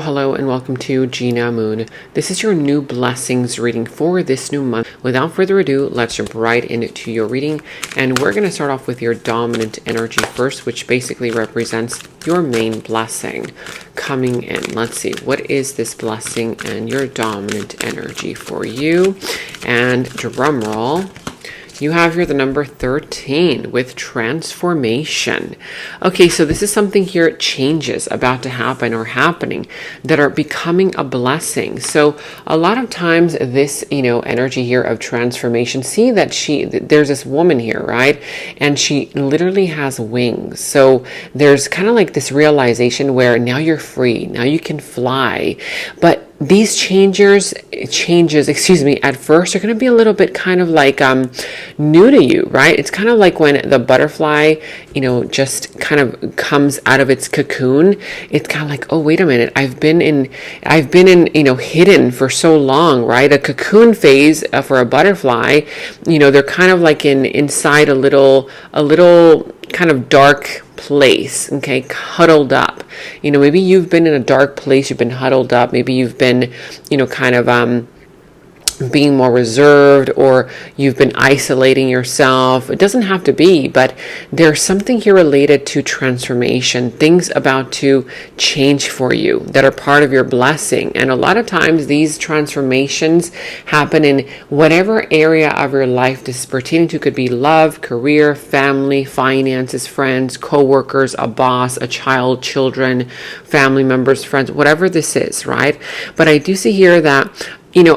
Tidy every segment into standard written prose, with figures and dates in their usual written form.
Hello and welcome to Gena Moon. This is your new blessings reading for this new month. Without further ado, let's jump right into your reading. And we're going to start off with your dominant energy first, which basically represents your main blessing coming in. Let's see, what is this blessing and your dominant energy for you? And drum roll. You have here the number 13 with transformation. Okay, so this is something here, changes about to happen or happening that are becoming a blessing. So a lot of times this, energy here of transformation, see that there's this woman here, right? And she literally has wings. So there's kind of like this realization where now you're free, now you can fly. But these changes, at first are going to be a little bit kind of like new to you, right? It's kind of like when the butterfly, just kind of comes out of its cocoon. It's kind of like, oh, wait a minute, I've been in, hidden for so long, right? A cocoon phase for a butterfly, they're kind of like inside a little kind of dark place, okay, huddled up. Maybe you've been in a dark place, you've been huddled up, maybe you've been, kind of being more reserved, or you've been isolating yourself. It doesn't have to be, but there's something here related to transformation, things about to change for you that are part of your blessing. And a lot of times these transformations happen in whatever area of your life this is pertaining to. Could be love, career, family, finances, friends, co-workers, a boss, a child, children, family members, friends, whatever this is, right? But I do see here that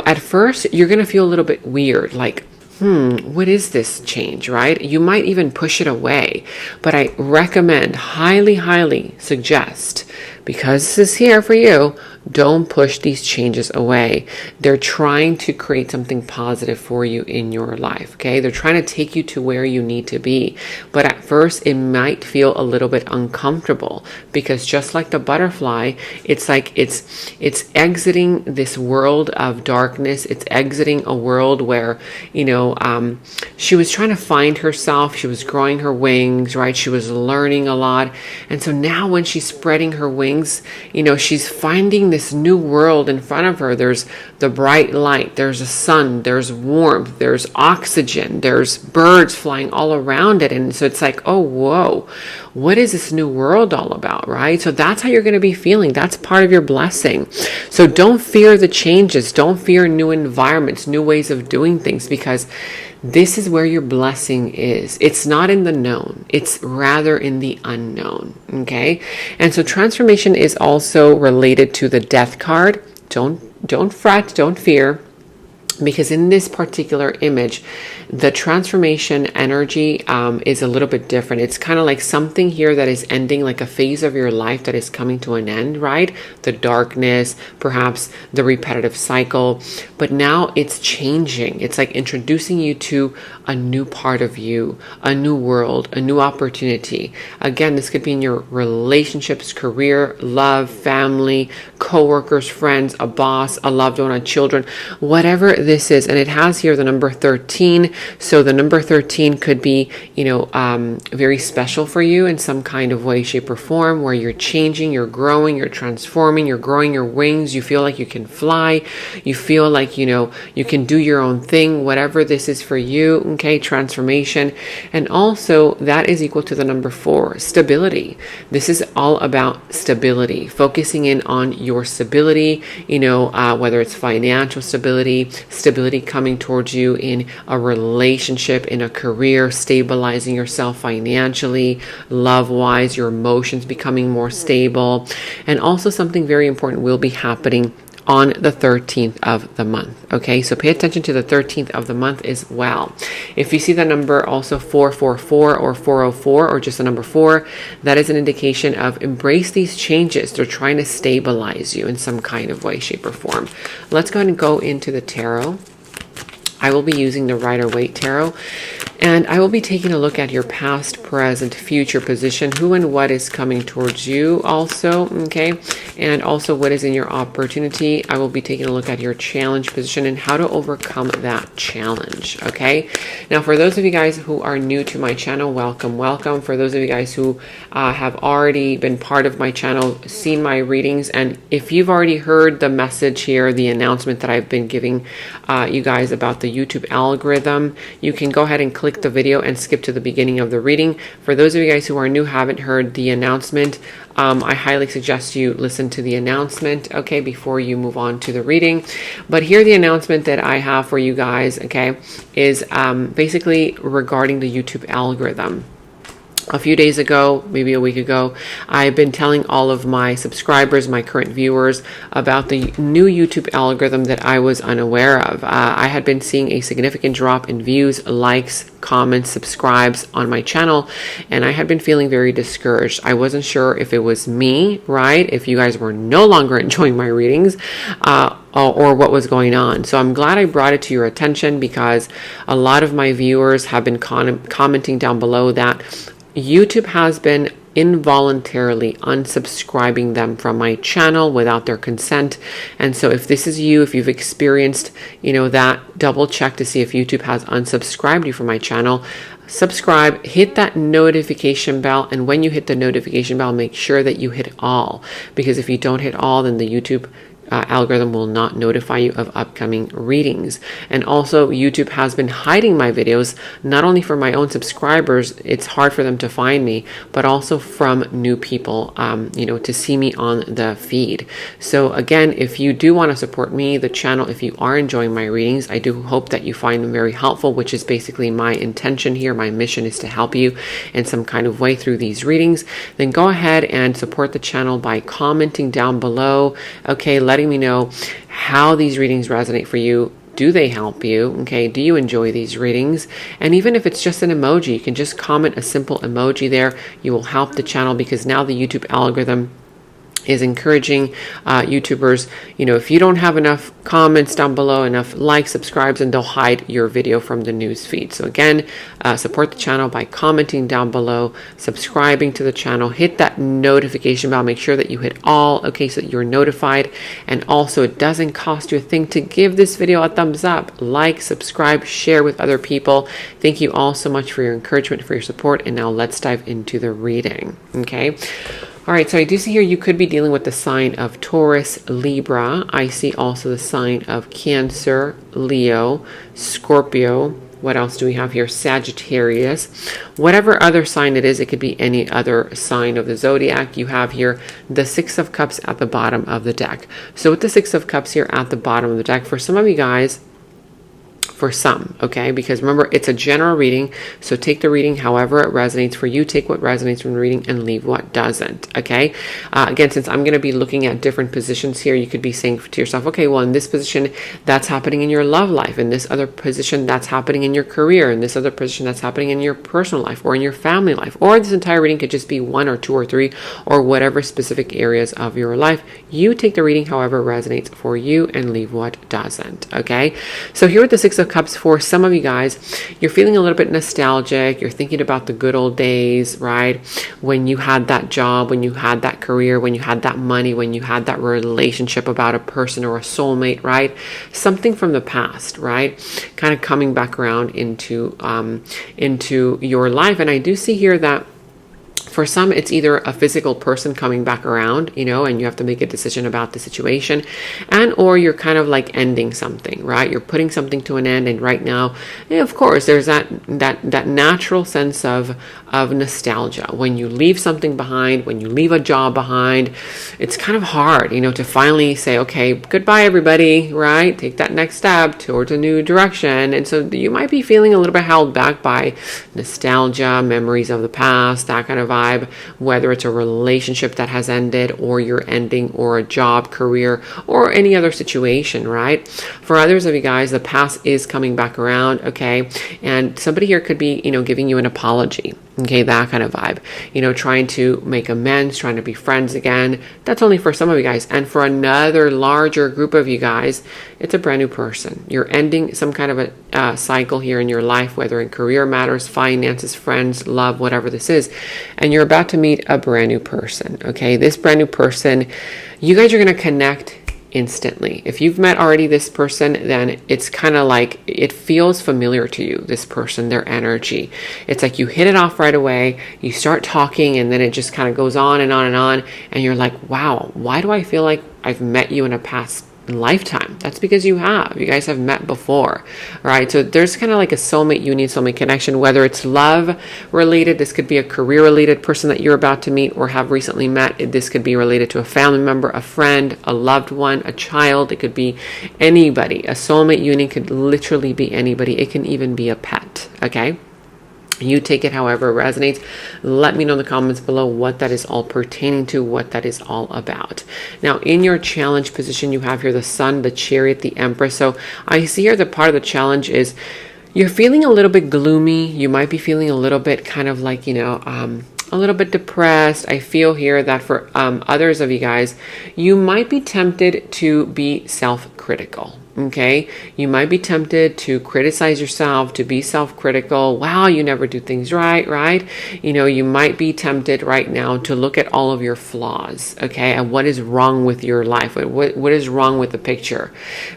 at first you're going to feel a little bit weird, like, what is this change, right? You might even push it away, but I recommend, highly suggest, because this is here for you, don't push these changes away. They're trying to create something positive for you in your life, okay? They're trying to take you to where you need to be. But at first, it might feel a little bit uncomfortable because just like the butterfly, it's like it's exiting this world of darkness. It's exiting a world where, she was trying to find herself. She was growing her wings, right? She was learning a lot. And so now when she's spreading her wings, she's finding this new world in front of her. There's the bright light, there's a sun, there's warmth, there's oxygen, there's birds flying all around it. And so it's like, oh, whoa, what is this new world all about, right? So that's how you're going to be feeling. That's part of your blessing. So don't fear the changes. Don't fear new environments, new ways of doing things, because this is where your blessing is. It's not in the known. It's rather in the unknown. Okay. And so transformation is also related to the death card. Don't fret, don't fear. Because in this particular image, the transformation energy is a little bit different. It's kind of like something here that is ending, like a phase of your life that is coming to an end, right? The darkness, perhaps the repetitive cycle. But now it's changing. It's like introducing you to a new part of you, a new world, a new opportunity. Again, this could be in your relationships, career, love, family, co-workers, friends, a boss, a loved one, a children, whatever this is. And it has here the number 13. So the number 13 could be, very special for you in some kind of way, shape, or form, where you're changing, you're growing, you're transforming, you're growing your wings. You feel like you can fly. You feel like, you can do your own thing, whatever this is for you. Okay, transformation. And also that is equal to the number 4, stability. This is all about stability, focusing in on your stability, whether it's financial stability coming towards you in a relationship, in a career, stabilizing yourself financially, love-wise, your emotions becoming more stable. And also something very important will be happening on the 13th of the month. Okay, so pay attention to the 13th of the month as well. If you see the number also 444 or 404 or just the number 4, that is an indication of embrace these changes. They're trying to stabilize you in some kind of way, shape, or form. Let's go ahead and go into the tarot. I will be using the Rider-Waite Tarot. And I will be taking a look at your past, present, future position, who and what is coming towards you also, okay? And also what is in your opportunity. I will be taking a look at your challenge position and how to overcome that challenge, okay? Now, for those of you guys who are new to my channel, welcome, welcome. For those of you guys who have already been part of my channel, seen my readings, and if you've already heard the message here, the announcement that I've been giving you guys about the YouTube algorithm, you can go ahead and click the video and skip to the beginning of the reading. For those of you guys who are new, haven't heard the announcement, I highly suggest you listen to the announcement, okay, before you move on to the reading. But here the announcement that I have for you guys, okay, is basically regarding the YouTube algorithm. A few days ago, maybe a week ago, I've been telling all of my subscribers, my current viewers, about the new YouTube algorithm that I was unaware of. I had been seeing a significant drop in views, likes, comments, subscribes on my channel, and I had been feeling very discouraged. I wasn't sure if it was me, right? If you guys were no longer enjoying my readings, or what was going on. So I'm glad I brought it to your attention, because a lot of my viewers have been commenting down below that YouTube has been involuntarily unsubscribing them from my channel without their consent. And so if this is you, if you've experienced, that, double check to see if YouTube has unsubscribed you from my channel. Subscribe, hit that notification bell, and when you hit the notification bell, make sure that you hit all, because if you don't hit all, then the YouTube algorithm will not notify you of upcoming readings. And also, YouTube has been hiding my videos, not only for my own subscribers, it's hard for them to find me, but also from new people, to see me on the feed. So again, if you do want to support me, the channel, if you are enjoying my readings, I do hope that you find them very helpful, which is basically my intention here. My mission is to help you in some kind of way through these readings. Then go ahead and support the channel by commenting down below, okay, letting me know how these readings resonate for you. Do they help you? Okay, do you enjoy these readings? And even if it's just an emoji, you can just comment a simple emoji there. You will help the channel, because now the YouTube algorithm is encouraging YouTubers, if you don't have enough comments down below, enough likes, subscribes, and they'll hide your video from the news feed. So again, support the channel by commenting down below, subscribing to the channel, hit that notification bell, make sure that you hit all, okay, so that you're notified. And also, it doesn't cost you a thing to give this video a thumbs up, like, subscribe, share with other people. Thank you all so much for your encouragement, for your support. And now let's dive into the reading, okay? All right, so I do see here you could be dealing with the sign of Taurus, Libra. I see also the sign of Cancer, Leo, Scorpio. What else do we have here? Sagittarius. Whatever other sign it is, it could be any other sign of the zodiac. You have here the Six of Cups at the bottom of the deck. So with the Six of Cups here at the bottom of the deck, for some of you guys, for some, okay, because remember, it's a general reading, so take the reading however it resonates for you. Take what resonates from the reading and leave what doesn't, okay? Again, since I'm going to be looking at different positions here, you could be saying to yourself, okay, well, in this position, that's happening in your love life. In this other position, that's happening in your career. In this other position, that's happening in your personal life or in your family life. Or this entire reading could just be one or two or three, or whatever specific areas of your life. You take the reading however it resonates for you and leave what doesn't, okay? So here with the Six of Cups, for some of you guys, you're feeling a little bit nostalgic. You're thinking about the good old days, right? When you had that job, when you had that career, when you had that money, when you had that relationship about a person or a soulmate, right? Something from the past, right? Kind of coming back around into your life. And I do see here that for some, it's either a physical person coming back around, and you have to make a decision about the situation, or you're kind of like ending something, right? You're putting something to an end, and right now, of course, there's that natural sense of nostalgia. When you leave something behind, when you leave a job behind, it's kind of hard, to finally say, okay, goodbye, everybody, right? Take that next step towards a new direction. And so you might be feeling a little bit held back by nostalgia, memories of the past, that kind of vibe, whether it's a relationship that has ended, or you're ending, or a job, career, or any other situation, right? For others of you guys, the past is coming back around, okay? And somebody here could be, giving you an apology. Okay, that kind of vibe. You know, trying to make amends, trying to be friends again. That's only for some of you guys. And for another larger group of you guys, it's a brand new person. You're ending some kind of a cycle here in your life, whether in career matters, finances, friends, love, whatever this is. And you're about to meet a brand new person. Okay, this brand new person, you guys are going to connect instantly. If you've met already this person, then it's kind of like it feels familiar to you, this person, their energy. It's like you hit it off right away, you start talking, and then it just kind of goes on and on and on, and you're like, wow, why do I feel like I've met you in a past lifetime? That's because you guys have met before, right? So there's kind of like a soulmate union, soulmate connection, whether it's love related, this could be a career related person that you're about to meet or have recently met. This could be related to a family member, a friend, a loved one, a child. It could be anybody. A soulmate union could literally be anybody. It can even be a pet. Okay, you take it however it resonates. Let me know in the comments below what that is all pertaining to, what that is all about. Now, in your challenge position, you have here the Sun, the Chariot, the Empress. So I see here the part of the challenge is you're feeling a little bit gloomy. You might be feeling a little bit kind of like, you know, a little bit depressed. I feel here that for others of you guys, you might be tempted to be self-critical. Okay, you might be tempted to criticize yourself, to be self-critical. Wow, you never do things right? You know, you might be tempted right now to look at all of your flaws, okay, and what is wrong with your life, what is wrong with the picture,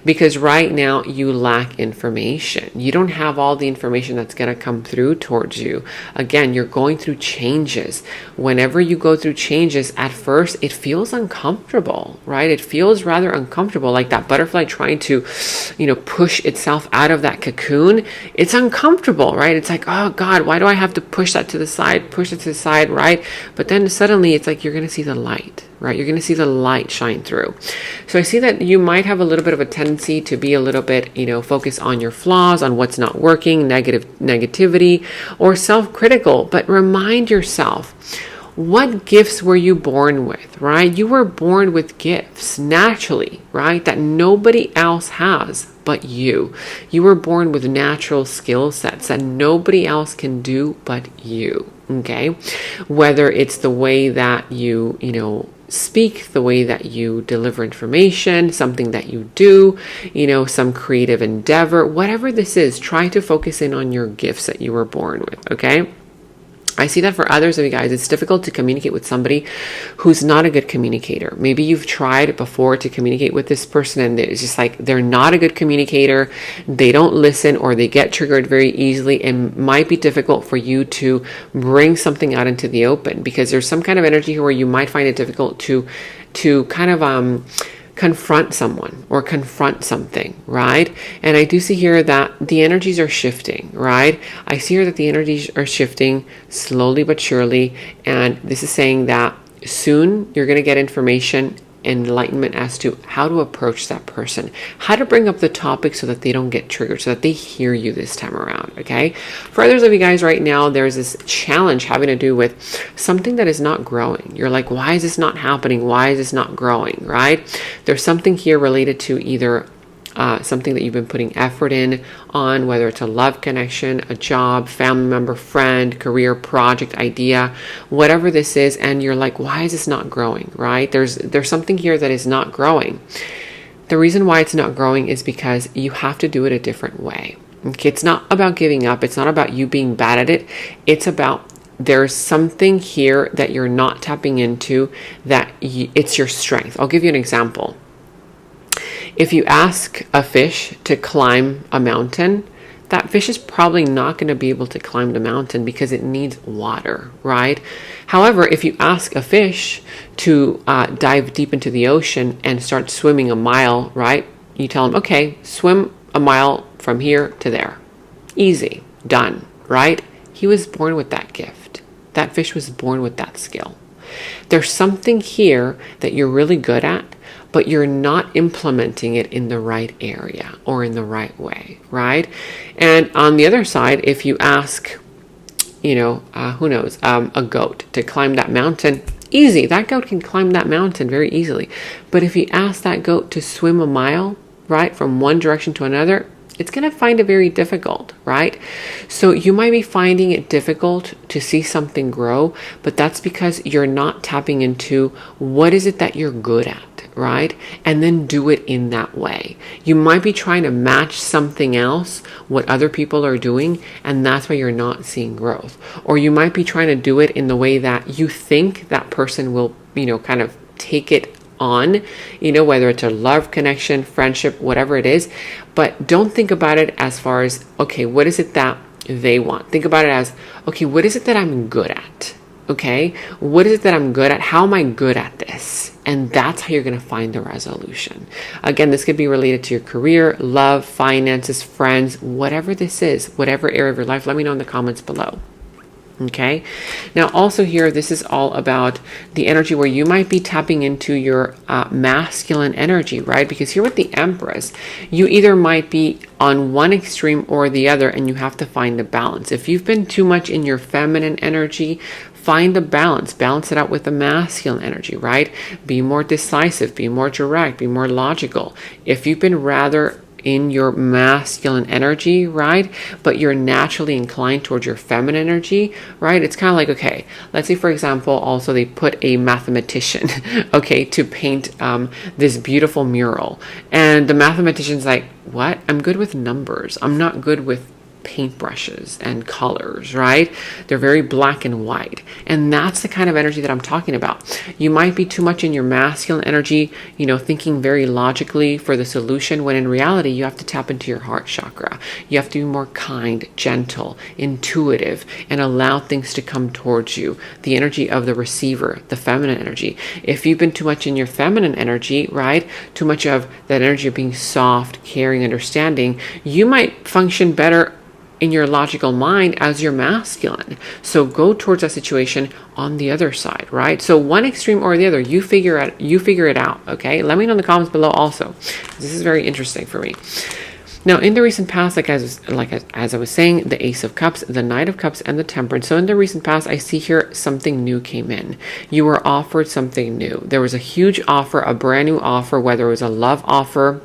because right now you lack information. You don't have all the information that's going to come through towards you. Again, you're going through changes. Whenever you go through changes, at first it feels uncomfortable, right? It feels rather uncomfortable, like that butterfly trying to, you know, push itself out of that cocoon. It's uncomfortable, right? It's like, oh God, why do I have to push that to the side, right? But then suddenly it's like you're going to see the light, right? You're going to see the light shine through. So I see that you might have a little bit of a tendency to be a little bit, you know, focus on your flaws, on what's not working, negativity, or self-critical. But remind yourself, what gifts were you born with, right? You were born with gifts naturally, right? That nobody else has but you. You were born with natural skill sets that nobody else can do but you, okay? Whether it's the way that you know, speak, the way that you deliver information, something that you do, you know, some creative endeavor, whatever this is, try to focus in on your gifts that you were born with, okay? I see that for others of you guys, it's difficult to communicate with somebody who's not a good communicator. Maybe you've tried before to communicate with this person and it's just like they're not a good communicator. They don't listen or they get triggered very easily, and might be difficult for you to bring something out into the open because there's some kind of energy here where you might find it difficult to kind of confront someone or confront something, right? And I do see here that the energies are shifting, right? I see here that the energies are shifting slowly but surely, and this is saying that soon you're going to get information, enlightenment as to how to approach that person, how to bring up the topic so that they don't get triggered, so that they hear you this time around, okay? For others of you guys right now, there's this challenge having to do with something that is not growing. You're like, why is this not happening? Why is this not growing, right? There's something here related to either something that you've been putting effort in on, whether it's a love connection, a job, family member, friend, career, project, idea, whatever this is, and you're like, why is this not growing, right? There's something here that is not growing. The reason why it's not growing is because you have to do it a different way. Okay, it's not about giving up. It's not about you being bad at it. It's about there's something here that you're not tapping into that it's your strength. I'll give you an example. If you ask a fish to climb a mountain, that fish is probably not going to be able to climb the mountain because it needs water, right? However, if you ask a fish to dive deep into the ocean and start swimming a mile, right? You tell him, okay, swim a mile from here to there. Easy, done, right? He was born with that gift. That fish was born with that skill. There's something here that you're really good at, but you're not implementing it in the right area or in the right way, right? And on the other side, if you ask, you know, who knows, a goat to climb that mountain, easy. That goat can climb that mountain very easily. But if you ask that goat to swim a mile, right, from one direction to another, it's going to find it very difficult, right? So you might be finding it difficult to see something grow, but that's because you're not tapping into what is it that you're good at, right? And then do it in that way. You might be trying to match something else, what other people are doing, and that's why you're not seeing growth. Or you might be trying to do it in the way that you think that person will, kind of take it on, whether it's a love connection, friendship, whatever it is. But don't think about it as far as, okay, what is it that they want? Think about it as, okay, what is it that I'm good at? Okay, what is it that I'm good at? How am I good at this? And that's how you're going to find the resolution. Again, this could be related to your career, love, finances, friends, whatever this is, whatever area of your life. Let me know in the comments below. Okay, now also here, this is all about the energy where you might be tapping into your masculine energy, right? Because here with the Empress, you either might be on one extreme or the other, and you have to find a balance. If you've been too much in your feminine energy, find a balance it out with the masculine energy, right? Be more decisive, be more direct, be more logical. If you've been rather in your masculine energy, right, but you're naturally inclined towards your feminine energy, right, it's kind of like, okay, let's say for example, also they put a mathematician, okay, to paint this beautiful mural, and the mathematician's like, what? I'm good with numbers, I'm not good with paintbrushes and colors, right? They're very black and white. And that's the kind of energy that I'm talking about. You might be too much in your masculine energy, thinking very logically for the solution, when in reality, you have to tap into your heart chakra. You have to be more kind, gentle, intuitive, and allow things to come towards you. The energy of the receiver, the feminine energy. If you've been too much in your feminine energy, right? Too much of that energy of being soft, caring, understanding, you might function better in your logical mind as your masculine. So go towards that situation on the other side, right? So one extreme or the other, you figure it out, okay? Let me know in the comments below also. This is very interesting for me. Now, in the recent past, as I was saying, the Ace of Cups, the Knight of Cups, and the Temperance. So in the recent past, I see here something new came in. You were offered something new. There was a huge offer, a brand new offer, whether it was a love offer,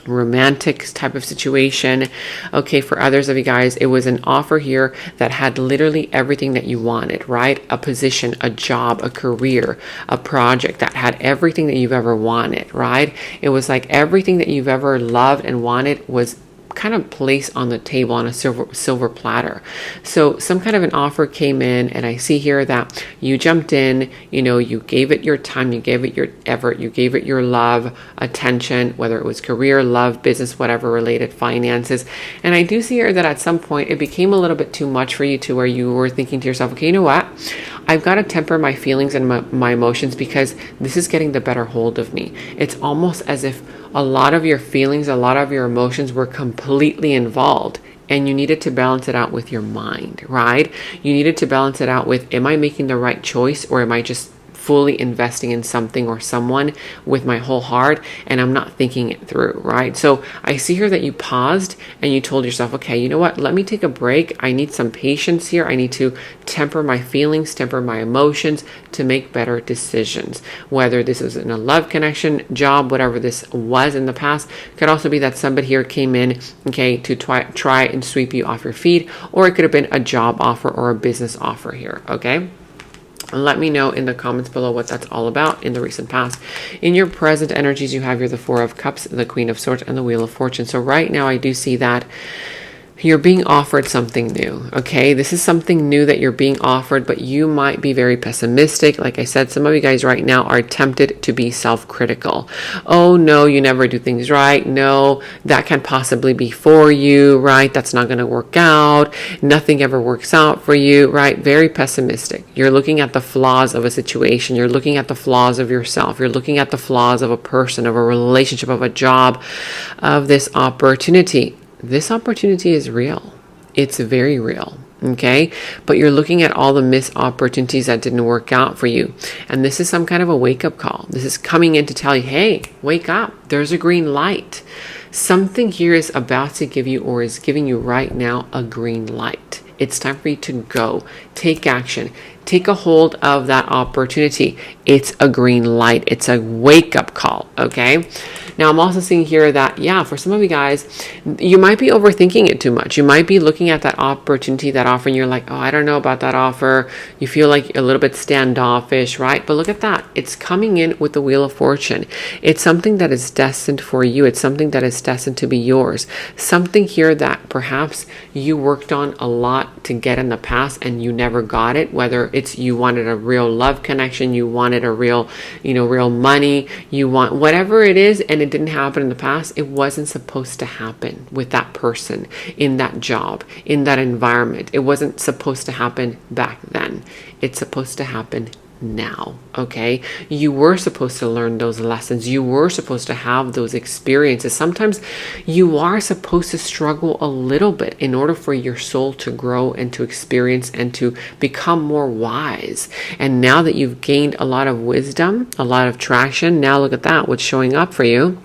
romantic type of situation. Okay, for others of you guys, it was an offer here that had literally everything that you wanted, right? A position, a job, a career, a project that had everything that you've ever wanted, right? It was like everything that you've ever loved and wanted was kind of placed on the table on a silver platter. So some kind of an offer came in, and I see here that you jumped in, you gave it your time, you gave it your effort, you gave it your love, attention, whether it was career, love, business, whatever related, finances. And I do see here that at some point it became a little bit too much for you, to where you were thinking to yourself, okay, you know what? I've got to temper my feelings and my emotions, because this is getting the better hold of me. It's almost as if a lot of your feelings, a lot of your emotions were completely involved, and you needed to balance it out with your mind, right? You needed to balance it out with, am I making the right choice, or am I just fully investing in something or someone with my whole heart, and I'm not thinking it through, right? So I see here that you paused and you told yourself, okay, you know what? Let me take a break. I need some patience here. I need to temper my feelings, temper my emotions to make better decisions. Whether this is in a love connection, job, whatever this was in the past, could also be that somebody here came in, okay, to try and sweep you off your feet, or it could have been a job offer or a business offer here, okay? Let me know in the comments below what that's all about in the recent past. In your present energies, you have here the Four of Cups, the Queen of Swords, and the Wheel of Fortune. So right now, I do see that you're being offered something new, okay? This is something new that you're being offered, but you might be very pessimistic. Like I said, some of you guys right now are tempted to be self-critical. Oh, no, you never do things right. No, that can't possibly be for you, right? That's not going to work out. Nothing ever works out for you, right? Very pessimistic. You're looking at the flaws of a situation. You're looking at the flaws of yourself. You're looking at the flaws of a person, of a relationship, of a job, of this opportunity. This opportunity is real. It's very real, okay? But you're looking at all the missed opportunities that didn't work out for you. And this is some kind of a wake-up call. This is coming in to tell you, hey, wake up. There's a green light. Something here is about to give you, or is giving you right now, a green light. It's time for you to go. Take action. Take a hold of that opportunity. It's a green light. It's a wake-up call, okay? Now, I'm also seeing here that, yeah, for some of you guys, you might be overthinking it too much. You might be looking at that opportunity, that offer, and you're like, oh, I don't know about that offer. You feel like a little bit standoffish, right? But look at that. It's coming in with the Wheel of Fortune. It's something that is destined for you. It's something that is destined to be yours. Something here that perhaps you worked on a lot to get in the past and you never got it, whether it's you wanted a real love connection, you wanted a real, real money, you want whatever it is, and it didn't happen in the past. It wasn't supposed to happen with that person, in that job, in that environment. It wasn't supposed to happen back then. It's supposed to happen now. Okay, you were supposed to learn those lessons. You were supposed to have those experiences. Sometimes you are supposed to struggle a little bit in order for your soul to grow and to experience and to become more wise. And now that you've gained a lot of wisdom, a lot of traction, now look at that. What's showing up for you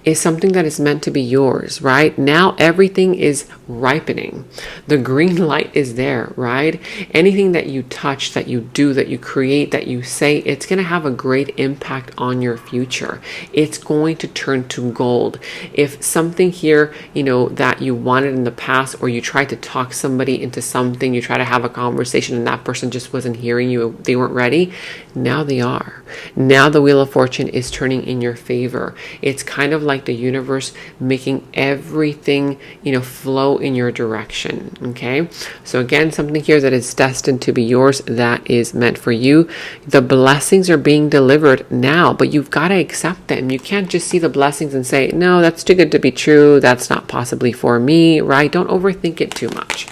is something that is meant to be yours, right? Now everything is ripening. The green light is there, right? Anything that you touch, that you do, that you create, that you say, it's going to have a great impact on your future. It's going to turn to gold. If something here, that you wanted in the past, or you tried to talk somebody into something, you try to have a conversation and that person just wasn't hearing you, they weren't ready, now they are. Now the Wheel of Fortune is turning in your favor. It's kind of like the universe making everything, flow in your direction. Okay. So again, something here that is destined to be yours, that is meant for you. The blessings are being delivered now, but you've got to accept them. You can't just see the blessings and say, no, that's too good to be true. That's not possibly for me, right? Don't overthink it too much.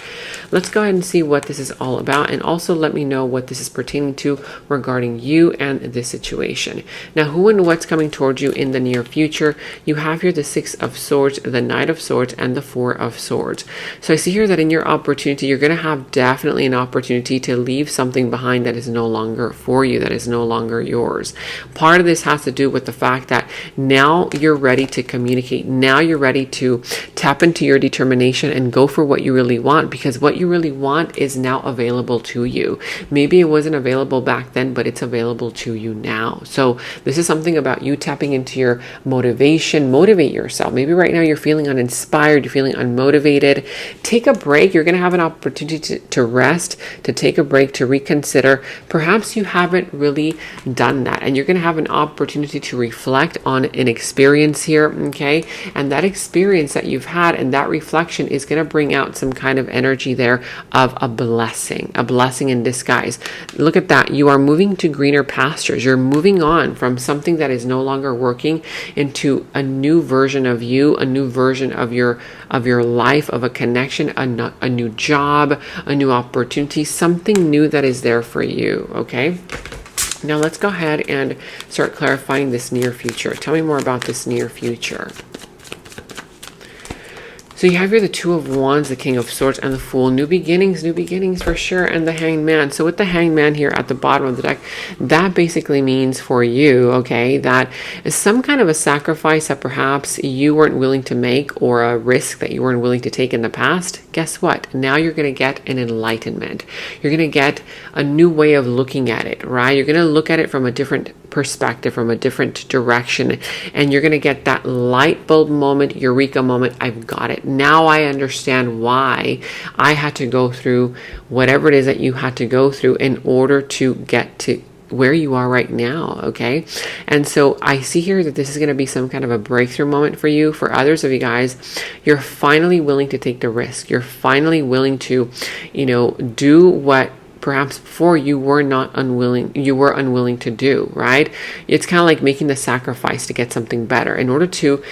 Let's go ahead and see what this is all about, and also let me know what this is pertaining to regarding you and this situation. Now, who and what's coming towards you in the near future? You have here the Six of Swords, the Knight of Swords, and the Four of Swords. So I see here that in your opportunity, you're going to have definitely an opportunity to leave something behind that is no longer for you, that is no longer yours. Part of this has to do with the fact that now you're ready to communicate. Now you're ready to tap into your determination and go for what you really want, because what you really want is now available to you. Maybe it wasn't available back then, but it's available to you now. So this is something about you tapping into your motivation. Motivate yourself. Maybe right now you're feeling uninspired, you're feeling unmotivated. Take a break. You're going to have an opportunity to rest, to take a break, to reconsider. Perhaps you haven't really done that, and you're going to have an opportunity to reflect on an experience here, okay? And that experience that you've had and that reflection is going to bring out some kind of energy there of a blessing in disguise. Look at that. You are moving to greener pastures. You're moving on from something that is no longer working into a new version of you, a new version of your life, of a connection, a new job, a new opportunity, something new that is there for you. Okay. Now let's go ahead and start clarifying this near future. Tell me more about this near future. So you have here the Two of Wands, the King of Swords, and the Fool. New beginnings for sure, and the Hanged Man. So with the Hanged Man here at the bottom of the deck, that basically means for you, okay, that is some kind of a sacrifice that perhaps you weren't willing to make, or a risk that you weren't willing to take in the past. Guess what? Now you're going to get an enlightenment. You're going to get a new way of looking at it, right? You're going to look at it from a different perspective, from a different direction, and you're going to get that light bulb moment, eureka moment. I've got it. Now I understand why I had to go through whatever it is that you had to go through in order to get to where you are right now. Okay. And so I see here that this is going to be some kind of a breakthrough moment for you. For others of you guys, you're finally willing to take the risk. You're finally willing to, do what perhaps before you were unwilling to do, right? It's kind of like making the sacrifice to get something better in order to,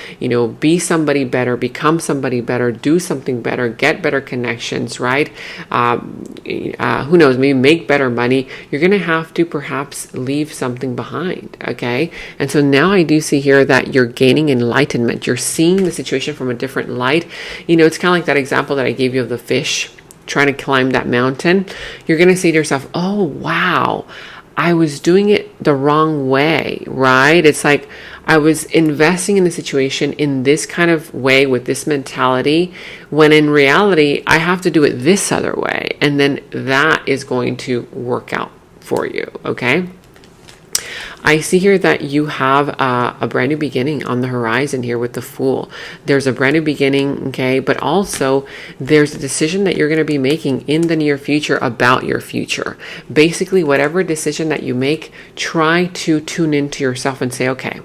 be somebody better, become somebody better, do something better, get better connections, right? Who knows, maybe make better money. You're going to have to perhaps leave something behind. Okay. And so now I do see here that you're gaining enlightenment. You're seeing the situation from a different light. It's kind of like that example that I gave you of the fish trying to climb that mountain. You're going to say to yourself, oh, wow, I was doing it the wrong way, right? It's like I was investing in the situation in this kind of way with this mentality, when in reality, I have to do it this other way. And then that is going to work out for you. Okay. I see here that you have a brand new beginning on the horizon here with the Fool. There's a brand new beginning, okay? But also there's a decision that you're going to be making in the near future about your future. Basically, whatever decision that you make, try to tune into yourself and say, okay,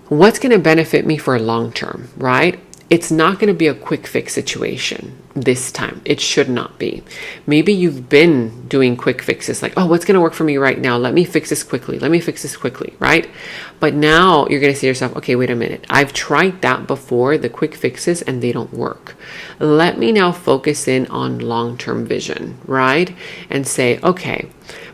what's going to benefit me for long term, right? It's not going to be a quick fix situation this time. It should not be. Maybe you've been doing quick fixes like, oh, what's going to work for me right now? Let me fix this quickly. Let me fix this quickly, right? But now you're going to say to yourself, okay, wait a minute. I've tried that before, the quick fixes, and they don't work. Let me now focus in on long-term vision, right? And say, okay,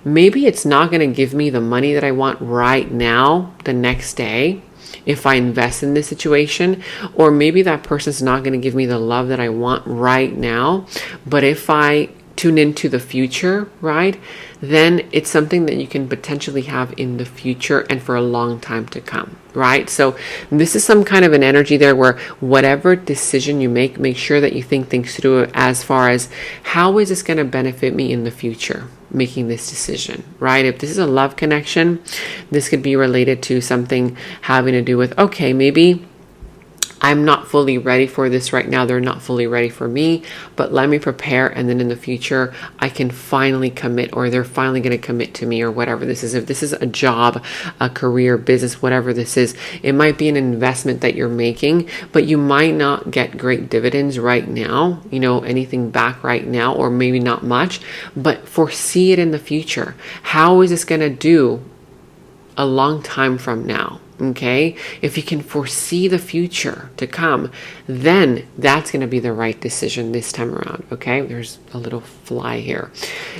maybe it's not going to give me the money that I want right now, the next day, if I invest in this situation, or maybe that person's not going to give me the love that I want right now. But if I tune into the future, right, then it's something that you can potentially have in the future and for a long time to come, right? So this is some kind of an energy there where whatever decision you make sure that you think things through as far as how is this going to benefit me in the future, making this decision, right? If this is a love connection, this could be related to something having to do with, okay, maybe I'm not fully ready for this right now. They're not fully ready for me, but let me prepare. And then in the future, I can finally commit, or they're finally going to commit to me, or whatever this is. If this is a job, a career, business, whatever this is, it might be an investment that you're making, but you might not get great dividends right now, anything back right now, or maybe not much, but foresee it in the future. How is this going to do a long time from now? Okay, if you can foresee the future to come, then that's going to be the right decision this time around. Okay, there's a little fly here.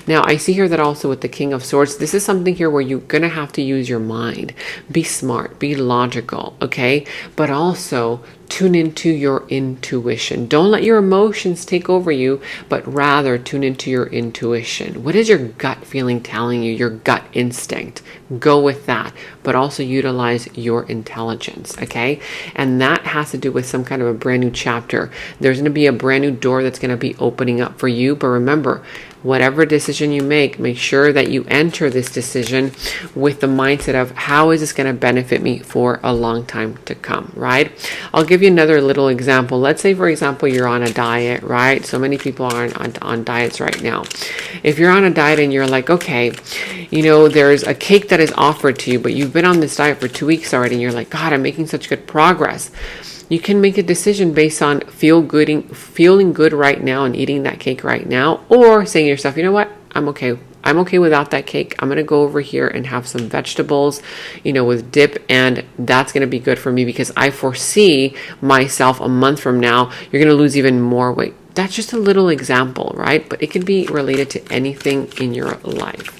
Now, I see here that also with the King of Swords, this is something here where you're going to have to use your mind, be smart, be logical, okay, but also tune into your intuition. Don't let your emotions take over you, but rather tune into your intuition. What is your gut feeling telling you, your gut instinct? Go with that, but also utilize your intelligence, okay? And that has to do with some kind of a brand new chapter. There's going to be a brand new door that's going to be opening up for you, but remember, whatever decision you make sure that you enter this decision with the mindset of how is this going to benefit me for a long time to come, right? I'll give you another little example. Let's say, for example, you're on a diet, right? So many people are on diets right now. If you're on a diet and you're like, okay, there's a cake that is offered to you, but you've been on this diet for 2 weeks already, and you're like, God, I'm making such good progress. You can make a decision based on feeling good right now and eating that cake right now, or saying to yourself, you know what, I'm okay without that cake. I'm going to go over here and have some vegetables, with dip, and that's going to be good for me because I foresee myself a month from now, you're going to lose even more weight. That's just a little example, right? But it can be related to anything in your life.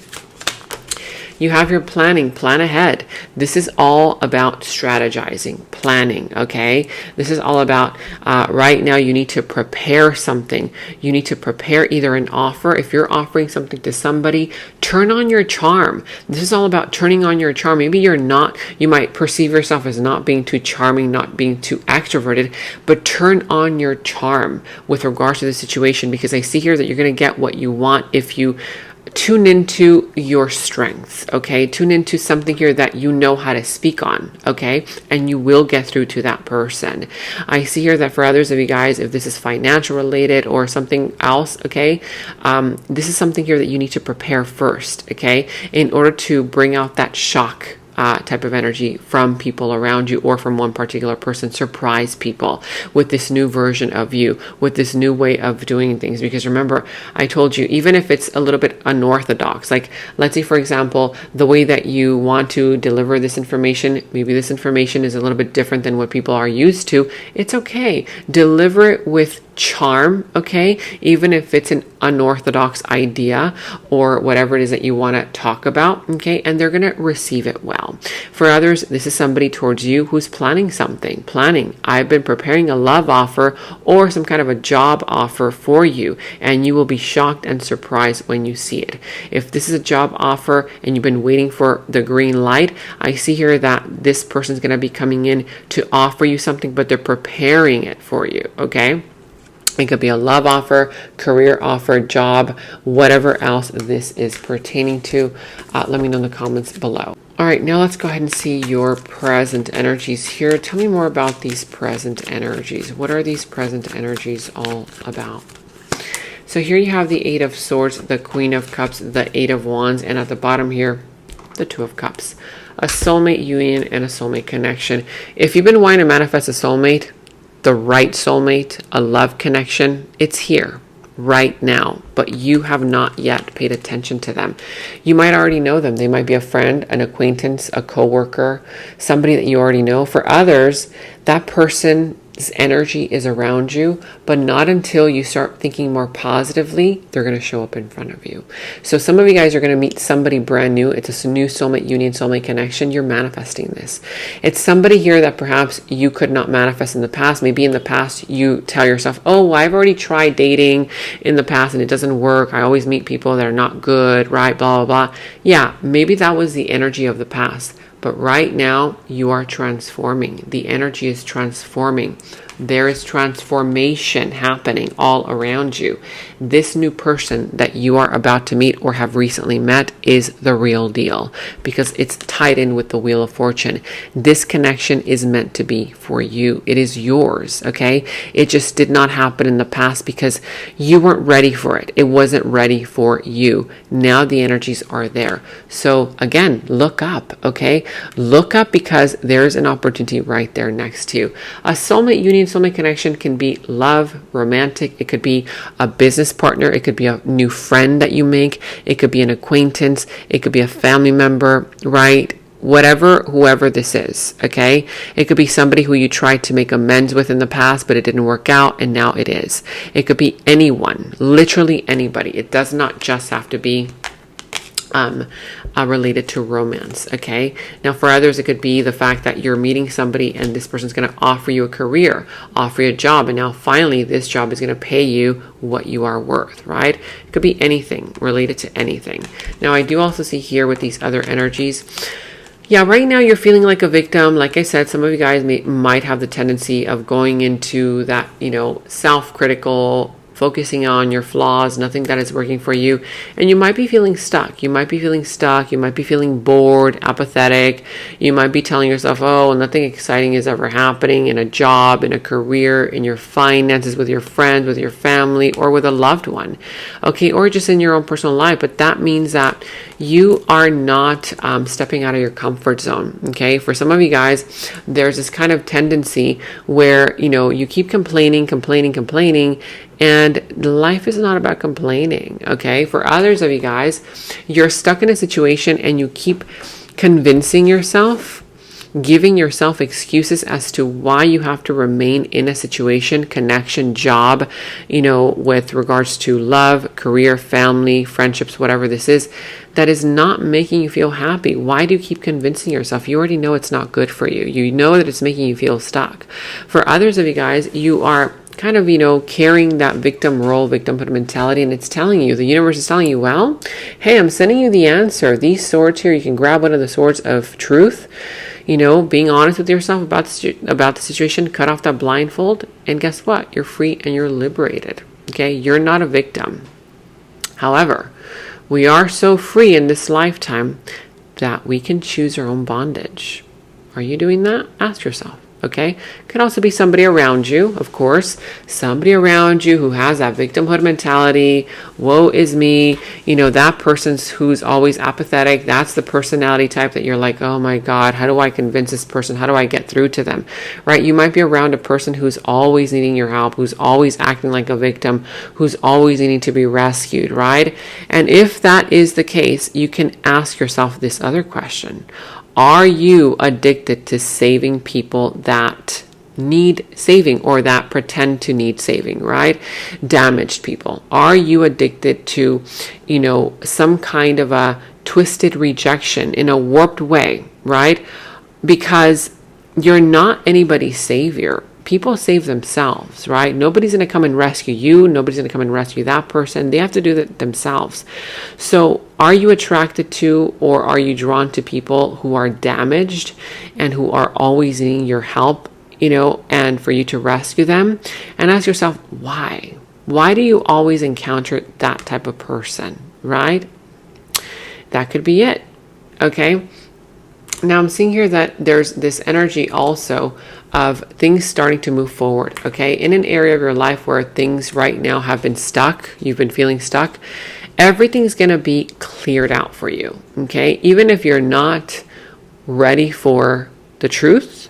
You have your planning, plan ahead. This is all about strategizing, planning, okay? This is all about, right now you need to prepare something. You need to prepare either an offer. If you're offering something to somebody, turn on your charm. This is all about turning on your charm. Maybe you might perceive yourself as not being too charming, not being too extroverted, but turn on your charm with regards to the situation, because I see here that you're going to get what you want if you tune into your strengths, okay? Tune into something here that you know how to speak on, okay? And you will get through to that person. I see here that for others of you guys, if this is financial related or something else, okay? This is something here that you need to prepare first, okay? In order to bring out that shock type of energy from people around you or from one particular person. Surprise people with this new version of you, with this new way of doing things. Because remember, I told you, even if it's a little bit unorthodox, like let's say, for example, the way that you want to deliver this information, maybe this information is a little bit different than what people are used to. It's okay. Deliver it with charm, okay? Even if it's an unorthodox idea or whatever it is that you want to talk about, okay? And they're going to receive it well. For others, this is somebody towards you who's planning something. I've been preparing a love offer or some kind of a job offer for you, and you will be shocked and surprised when you see it. If this is a job offer and you've been waiting for the green light, I see here that this person's going to be coming in to offer you something, but they're preparing it for you, okay? It could be a love offer, career offer, job, whatever else this is pertaining to. Let me know in the comments below. All right, now let's go ahead and see your present energies here. Tell me more about these present energies. What are these present energies all about? So here you have the Eight of Swords, the Queen of Cups, the Eight of Wands, and at the bottom here, the Two of Cups. A soulmate union and a soulmate connection. If you've been wanting to manifest a soulmate, the right soulmate, a love connection, it's here right now, but you have not yet paid attention to them. You might already know them. They might be a friend, an acquaintance, a coworker, somebody that you already know. For others, that person's energy is around you, but not until you start thinking more positively, they're going to show up in front of you. So some of you guys are going to meet somebody brand new. It's a new soulmate union, soulmate connection. You're manifesting this. It's somebody here that perhaps you could not manifest in the past. Maybe in the past you tell yourself, oh, I've already tried dating in the past and it doesn't work. I always meet people that are not good, right? Blah, blah, blah. Yeah, maybe that was the energy of the past. But right now, you are transforming. The energy is transforming. There is transformation happening all around you. This new person that you are about to meet or have recently met is the real deal because it's tied in with the Wheel of Fortune. This connection is meant to be for you. It is yours, okay? It just did not happen in the past because you weren't ready for it. It wasn't ready for you. Now the energies are there. So again, look up, okay? Look up because there's an opportunity right there next to you. A soulmate union, soulmate connection can be love, romantic. It could be a business partner. It could be a new friend that you make. It could be an acquaintance. It could be a family member, right? Whoever this is, okay? It could be somebody who you tried to make amends with in the past, but it didn't work out, and now it is. It could be anyone, literally anybody. It does not just have to be related to romance, okay? Now for others, it could be the fact that you're meeting somebody and this person's going to offer you a career, offer you a job, and now finally this job is going to pay you what you are worth, right? It could be anything related to anything. Now I do also see here with these other energies, yeah, right now you're feeling like a victim. Like I said, some of you guys might have the tendency of going into that, self-critical, focusing on your flaws, nothing that is working for you. And you might be feeling stuck. You might be feeling stuck. You might be feeling bored, apathetic. You might be telling yourself, oh, nothing exciting is ever happening in a job, in a career, in your finances, with your friends, with your family, or with a loved one. Okay, or just in your own personal life. But that means that you are not stepping out of your comfort zone. Okay, for some of you guys, there's this kind of tendency where, you keep complaining, and life is not about complaining, okay? For others of you guys, you're stuck in a situation and you keep convincing yourself, giving yourself excuses as to why you have to remain in a situation, connection, job, with regards to love, career, family, friendships, whatever this is, that is not making you feel happy. Why do you keep convincing yourself? You already know it's not good for you. You know that it's making you feel stuck. For others of you guys, you are kind of, carrying that victim role, victimhood mentality, and it's telling you, the universe is telling you, well, hey, I'm sending you the answer. These swords here, you can grab one of the swords of truth, being honest with yourself about the situation, cut off that blindfold, and guess what? You're free and you're liberated, okay? You're not a victim. However, we are so free in this lifetime that we can choose our own bondage. Are you doing that? Ask yourself. Okay, could also be somebody around you, of course, somebody around you who has that victimhood mentality. Woe is me, that person's who's always apathetic. That's the personality type that you're like, oh my God, how do I convince this person? How do I get through to them? Right? You might be around a person who's always needing your help, who's always acting like a victim, who's always needing to be rescued, right? And if that is the case, you can ask yourself this other question. Are you addicted to saving people that need saving or that pretend to need saving, right? Damaged people. Are you addicted to, some kind of a twisted rejection in a warped way, right? Because you're not anybody's savior. People save themselves, right? Nobody's going to come and rescue you. Nobody's going to come and rescue that person. They have to do that themselves. So are you attracted to or are you drawn to people who are damaged and who are always needing your help, and for you to rescue them. And ask yourself, why? Why do you always encounter that type of person, right? That could be it, okay? Now I'm seeing here that there's this energy also of things starting to move forward, okay? In an area of your life where things right now have been stuck, you've been feeling stuck, everything's going to be cleared out for you, okay? Even if you're not ready for the truth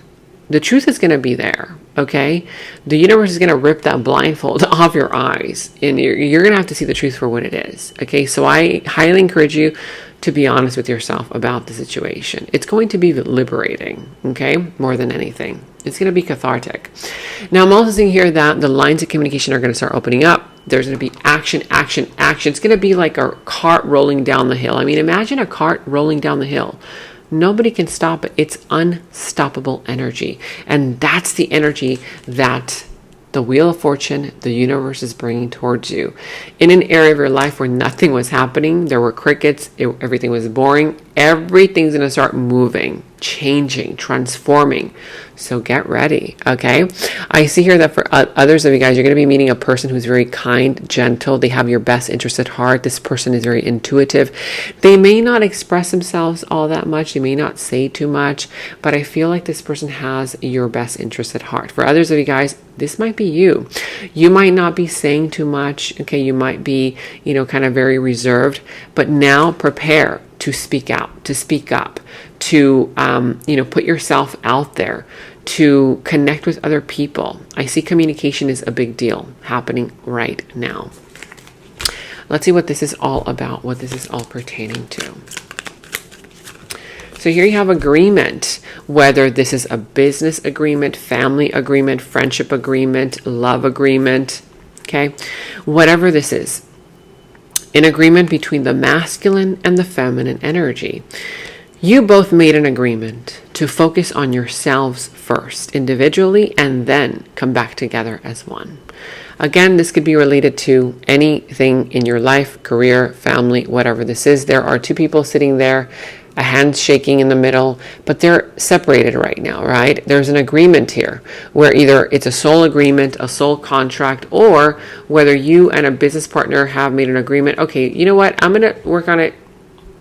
is going to be there, okay? The universe is going to rip that blindfold off your eyes, and you're going to have to see the truth for what it is, okay? So I highly encourage you to be honest with yourself about the situation. It's going to be liberating, okay? More than anything. It's going to be cathartic. Now, I'm also seeing here that the lines of communication are going to start opening up. There's going to be action, action, action. It's going to be like a cart rolling down the hill. I mean, imagine a cart rolling down the hill. Nobody can stop it. It's unstoppable energy. And that's the energy that the Wheel of Fortune, the universe is bringing towards you. In an area of your life where nothing was happening, there were crickets, everything was boring, everything's going to start moving, changing, transforming. So get ready, okay? I see here that for others of you guys, you're going to be meeting a person who's very kind, gentle. They have your best interest at heart. This person is very intuitive. They may not express themselves all that much. They may not say too much, but I feel like this person has your best interest at heart. For others of you guys, this might be you. You might not be saying too much, okay? You might be, kind of very reserved, but now prepare to speak out, to speak up, to, put yourself out there, to connect with other people. I see communication is a big deal happening right now. Let's see what this is all about, what this is all pertaining to. So here you have agreement, whether this is a business agreement, family agreement, friendship agreement, love agreement, okay? Whatever this is, an agreement between the masculine and the feminine energy. You both made an agreement to focus on yourselves first, individually, and then come back together as one. Again, this could be related to anything in your life, career, family, whatever this is. There are two people sitting there, a hand shaking in the middle, but they're separated right now, right? There's an agreement here where either it's a soul agreement, a soul contract, or whether you and a business partner have made an agreement. Okay, you know what? I'm going to work on it,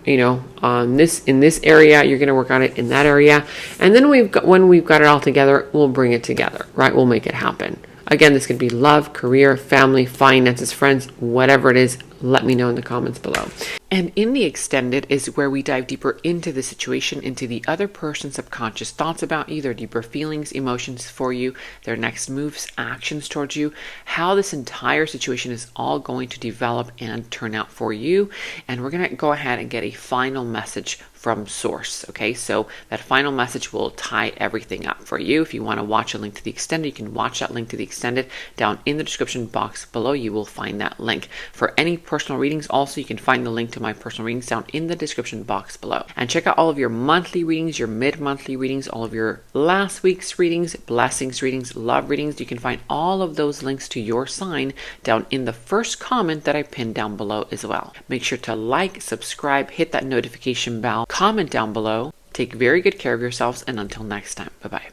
in this area, you're going to work on it in that area. And then when we've got it all together, we'll bring it together, right? We'll make it happen. Again, this could be love, career, family, finances, friends, whatever it is. Let me know in the comments below. And in the extended is where we dive deeper into the situation, into the other person's subconscious thoughts about you, their deeper feelings, emotions for you, their next moves, actions towards you, how this entire situation is all going to develop and turn out for you. And we're going to go ahead and get a final message from source. Okay, so that final message will tie everything up for you. If you want to watch a link to the extended, you can watch that link to the extended down in the description box below. You will find that link. For any personal readings, also you can find the link to my personal readings down in the description box below. And check out all of your monthly readings, your mid-monthly readings, all of your last week's readings, blessings readings, love readings. You can find all of those links to your sign down in the first comment that I pinned down below as well. Make sure to like, subscribe, hit that notification bell, comment down below. Take very good care of yourselves, and until next time, bye-bye.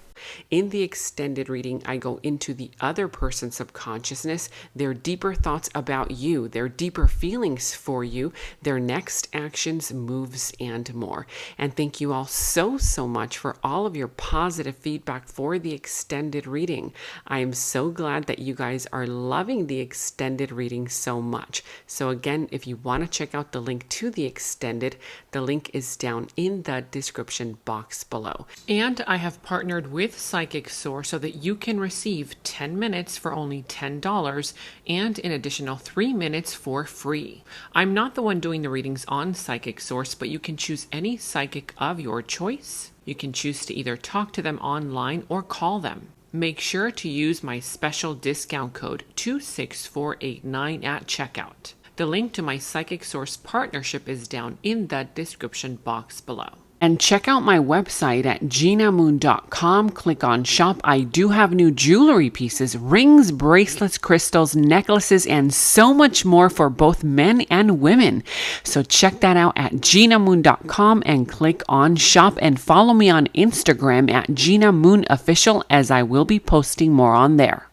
In the extended reading, I go into the other person's subconsciousness, their deeper thoughts about you, their deeper feelings for you, their next actions, moves, and more. And thank you all so much for all of your positive feedback for the extended reading. I am so glad that you guys are loving the extended reading so much. So again, if you want to check out the link to the extended, the link is down in the description box below. And I have partnered with Psychic Source so that you can receive 10 minutes for only $10 and an additional 3 minutes for free. I'm not the one doing the readings on Psychic Source, but you can choose any psychic of your choice. You can choose to either talk to them online or call them. Make sure to use my special discount code 26489 at checkout. The link to my Psychic Source partnership is down in the description box below. And check out my website at genamoon.com. Click on shop. I do have new jewelry pieces, rings, bracelets, crystals, necklaces, and so much more for both men and women. So check that out at genamoon.com and click on shop, and follow me on Instagram at Gena Moon Official, as I will be posting more on there.